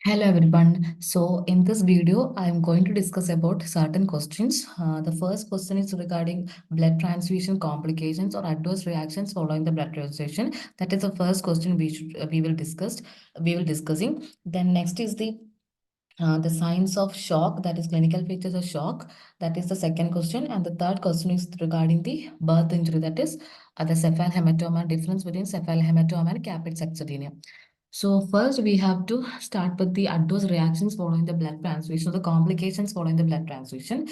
Hello everyone. So in this video, I am going to discuss about certain questions. The first question is regarding blood transfusion complications or adverse reactions following the blood transfusion. That is the first question we will discuss. We will discussing. Then next is the signs of shock, that is clinical features of shock. That is the second question, and the third question is regarding the birth injury. That is the cephal hematoma, difference between cephal hematoma and caput succedaneum. So first we have to start with the adverse reactions following the blood transfusion, the complications following the blood transfusion.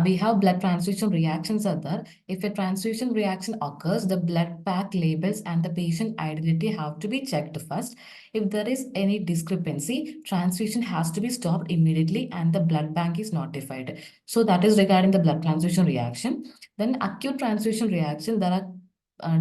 We have blood transfusion reactions are there. If a transfusion reaction occurs, the blood pack labels and the patient identity have to be checked first. If there is any discrepancy, transfusion has to be stopped immediately and the blood bank is notified. So that is regarding the blood transfusion reaction. Then acute transfusion reaction, there are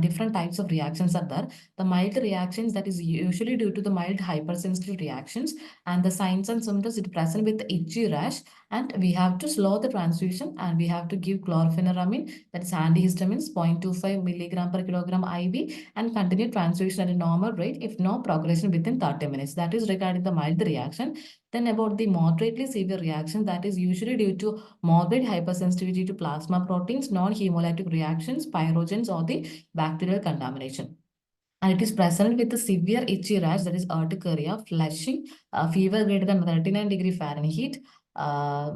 different types of reactions are there. The mild reactions, that is usually due to the mild hypersensitive reactions, and the signs and symptoms it present with itchy rash, and we have to slow the transfusion and we have to give chlorpheniramine, that is antihistamines 0.25 milligram per kilogram IV, and continue transfusion at a normal rate if no progression within 30 minutes. That is regarding the mild reaction. Then about the moderately severe reaction, that is usually due to morbid hypersensitivity to plasma proteins, non-hemolytic reactions, pyrogens, or the bacterial contamination. And it is present with a severe itchy rash, that is urticaria, flushing, fever greater than 39 degree Fahrenheit, uh,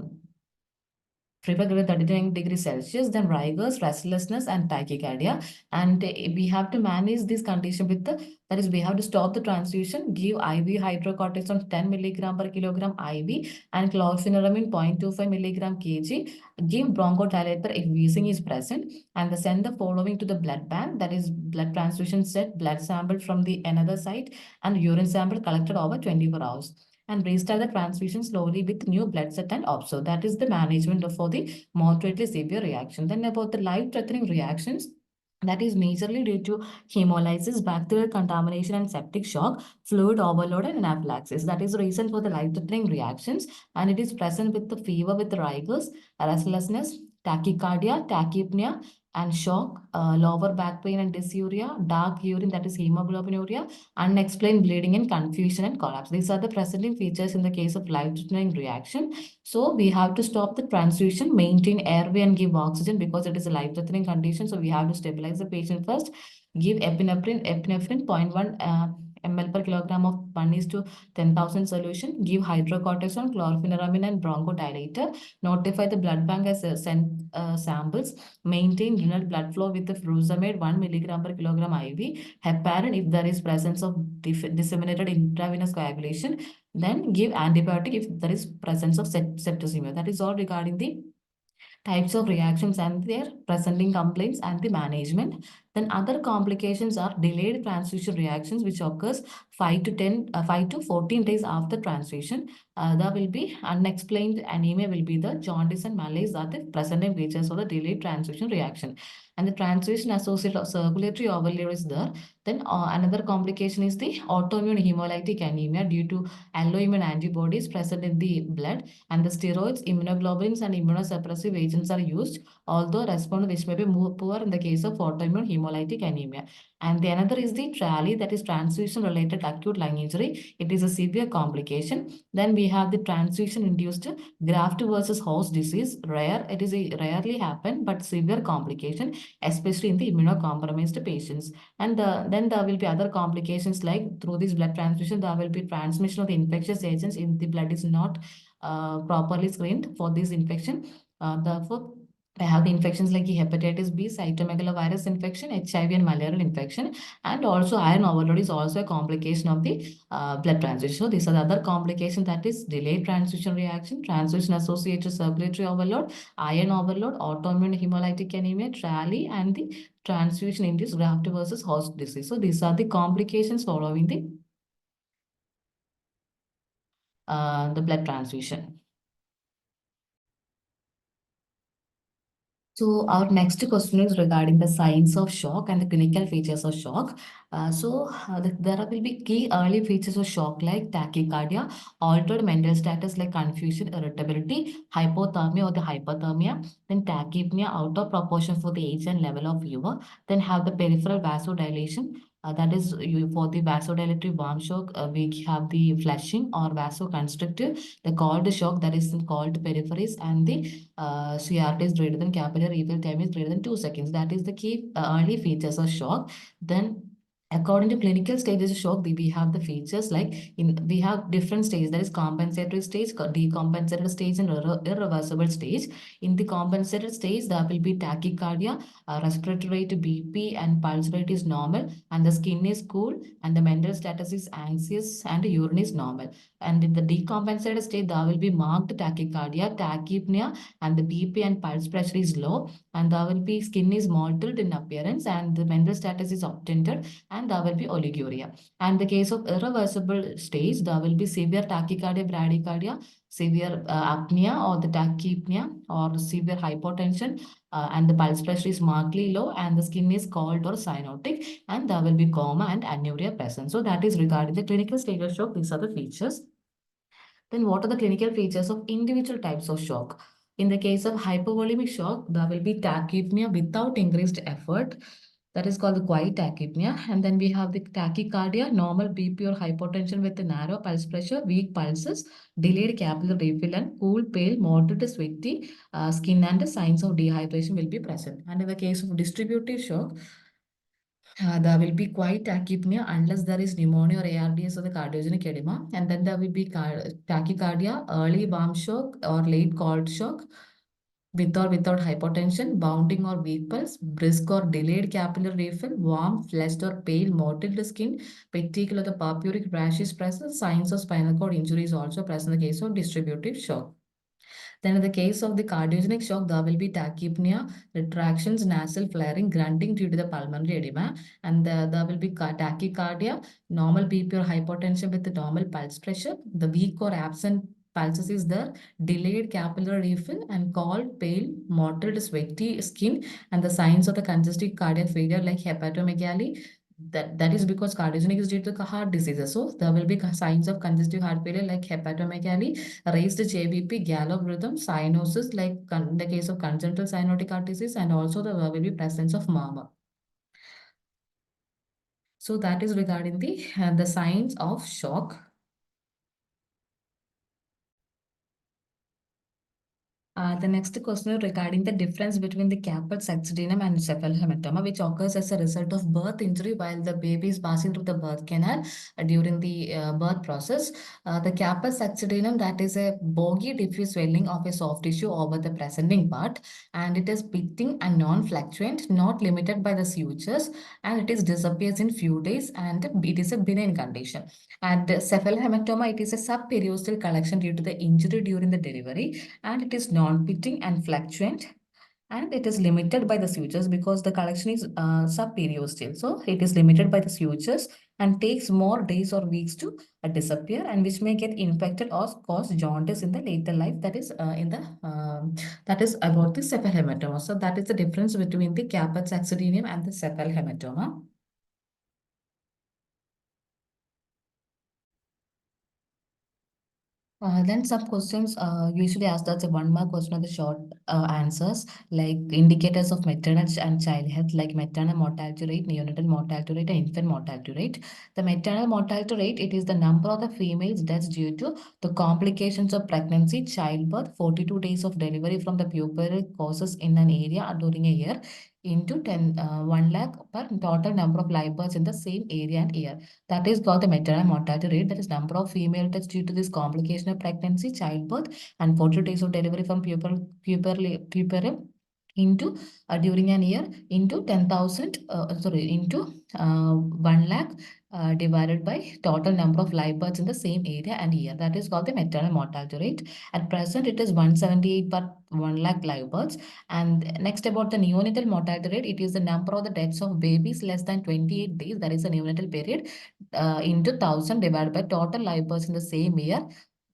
fever greater than 39 degrees Celsius, then rigors, restlessness, and tachycardia. And we have to manage this condition with the, that is, we have to stop the transfusion, give IV hydrocortisone 10 milligram per kilogram IV, and chlorpheniramine 0.25 milligram kg, give bronchodilator if wheezing is present, and send the following to the blood bank, that is blood transfusion set, blood sample from the another site, and urine sample collected over 24 hours, and restart the transfusion slowly with new blood set and observe. That is the management for the moderately severe reaction. Then about the life-threatening reactions, that is majorly due to hemolysis, bacterial contamination, and septic shock, fluid overload, and anaphylaxis. That is the reason for the life-threatening reactions, and it is present with the fever with rigors, restlessness, tachycardia, tachypnea, and shock, lower back pain and dysuria, dark urine, that is hemoglobinuria, unexplained bleeding and confusion and collapse. These are the presenting features in the case of life-threatening reaction. So we have to stop the transfusion, maintain airway and give oxygen because it is a life-threatening condition. So we have to stabilize the patient first. Give epinephrine 0.1 ml per kilogram of 1 is to 10,000 solution. Give hydrocortisone, chlorpheniramine and bronchodilator. Notify the blood bank as sent samples. Maintain renal blood flow with the furosemide 1 milligram per kilogram IV. Heparin if there is presence of disseminated intravenous coagulation. Then give antibiotic if there is presence of septicemia. That is all regarding the types of reactions and their presenting complaints and the management. Then other complications are delayed transfusion reactions, which occurs 5 to 14 days after transfusion. There will be unexplained anemia will be the jaundice and malaise are the presenting features of the delayed transfusion reaction. And the transfusion associated circulatory overload is there. Then another complication is the autoimmune hemolytic anemia due to alloimmune antibodies present in the blood, and the steroids, immunoglobulins, and immunosuppressive agents are used, although response which may be more poor in the case of autoimmune hemolytic anemia. And the another is the TRALI, that is transfusion-related acute lung injury. It is a severe complication. Then we have the transfusion-induced graft versus host disease, rare. It is a rarely happen, but severe complication, especially in the immunocompromised patients. And then there will be other complications like through this blood transfusion, there will be transmission of the infectious agents in the blood is not properly screened for this infection. Therefore, I have the infections like the hepatitis B, cytomegalovirus infection, HIV, and malarial infection. And also, iron overload is also a complication of the blood transfusion. So, these are the other complications, that is delayed transfusion reaction, transfusion associated circulatory overload, iron overload, autoimmune hemolytic anemia, TRALI, and the transfusion induced graft versus host disease. So, these are the complications following the blood transfusion. So our next question is regarding the signs of shock and the clinical features of shock. There will be key early features of shock like tachycardia, altered mental status like confusion, irritability, hypothermia or the hyperthermia, then tachypnea out of proportion for the age and level of fever, then have the peripheral vasodilation, That is for the vasodilatory warm shock. We have the flushing or vasoconstrictive, the cold shock that is called peripheries, and the CRT is greater than capillary refill time is greater than 2 seconds. That is the key early features of shock. Then according to clinical stages of shock, we have the features like we have different stages. That is compensatory stage, decompensated stage, and irreversible stage. In the compensated stage, there will be tachycardia, respiratory rate, BP, and pulse rate is normal, and the skin is cool, and the mental status is anxious, and the urine is normal. And in the decompensated state, there will be marked tachycardia, tachypnea, and the BP and pulse pressure is low, and there will be skin is mottled in appearance, and the mental status is obtended, and there will be oliguria. And the case of irreversible stage, there will be severe tachycardia, bradycardia, severe apnea or the tachypnea or severe hypotension, and the pulse pressure is markedly low, and the skin is cold or cyanotic, and there will be coma and anuria present. So that is regarding the clinical stage of shock. These are the features. Then what are the clinical features of individual types of shock? In the case of hypovolemic shock, there will be tachypnea without increased effort. That is called the quiet tachypnea. And then we have the tachycardia, normal BP or hypotension with a narrow pulse pressure, weak pulses, delayed capillary refill, and cool, pale, moderate, sweaty skin, and the signs of dehydration will be present. And in the case of distributive shock, there will be quite tachypnea unless there is pneumonia or ARDS or the cardiogenic edema. And then there will be tachycardia, early warm shock or late cold shock, with or without hypotension, bounding or weak pulse, brisk or delayed capillary refill, warm, flushed or pale, mottled skin, petechial or the purpuric rash is present. Signs of spinal cord injury is also present in the case of distributive shock. Then in the case of the cardiogenic shock, there will be tachypnea, retractions, nasal flaring, grunting due to the pulmonary edema, and there will be tachycardia, normal BP or hypotension with the normal pulse pressure. The weak or absent pulses is there, delayed capillary refill, and cold, pale, mottled, sweaty skin, and the signs of the congestive cardiac failure like hepatomegaly. That is because cardiogenic is due to heart diseases. So there will be signs of congestive heart failure like hepatomegaly, raised JVP, gallop rhythm, cyanosis, like in the case of congenital cyanotic heart disease, and also there will be presence of murmur. So that is regarding the signs of shock. The next question is regarding the difference between the carpal succedaneum and cephalhematoma, which occurs as a result of birth injury while the baby is passing through the birth canal during the birth process. The carpal succedaneum, that is a boggy diffuse swelling of a soft tissue over the presenting part, and it is pitting and non-fluctuant, not limited by the sutures, and it is disappears in few days, and it is a benign condition. And cephalhematoma, it is a subperiosteal collection due to the injury during the delivery, and it is non-pitting and fluctuant, and it is limited by the sutures because the collection is subperiosteal. So it is limited by the sutures and takes more days or weeks to disappear, and which may get infected or cause jaundice in the later life. That is that is about the cephalhematoma. So that is the difference between the Caput saxodynium and the cephalhematoma. Then some questions usually asked as a one mark question of the short answers, like indicators of maternal and child health, like maternal mortality rate, neonatal mortality rate, and infant mortality rate. The maternal mortality rate, it is the number of the females deaths due to the complications of pregnancy, childbirth, 42 days of delivery from the puerperal causes in an area during a year, into 1 lakh per total number of live births in the same area and year. That is got the maternal mortality rate, that is number of female deaths due to this complication of pregnancy, childbirth, and 40 days of delivery from puerperal into during an year into 10,000, into 1 lakh divided by total number of live births in the same area and year. That is called the maternal mortality rate. At present, it is 178 per 1 lakh live births. And next about the neonatal mortality rate, it is the number of the deaths of babies less than 28 days, that is the neonatal period, into 1,000 divided by total live births in the same year.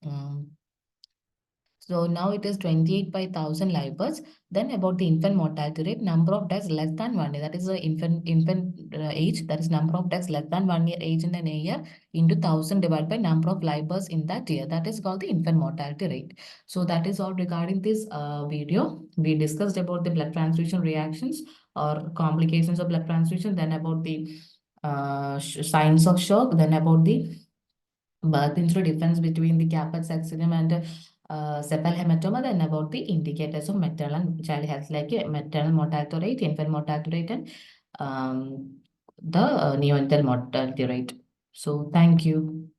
Um, so now it is 28 by 1,000 live births. Then about the infant mortality rate, number of deaths less than 1 year. That is the infant age. That is number of deaths less than 1 year age in an year into 1,000 divided by number of live births in that year. That is called the infant mortality rate. So that is all regarding this video. We discussed about the blood transfusion reactions or complications of blood transfusion. Then about the signs of shock, then about the birth injury difference between the Caput succinum and sepal hematoma, then about the indicators of maternal and child health, like maternal mortality rate, infant mortality rate, and the neonatal mortality rate. So, thank you.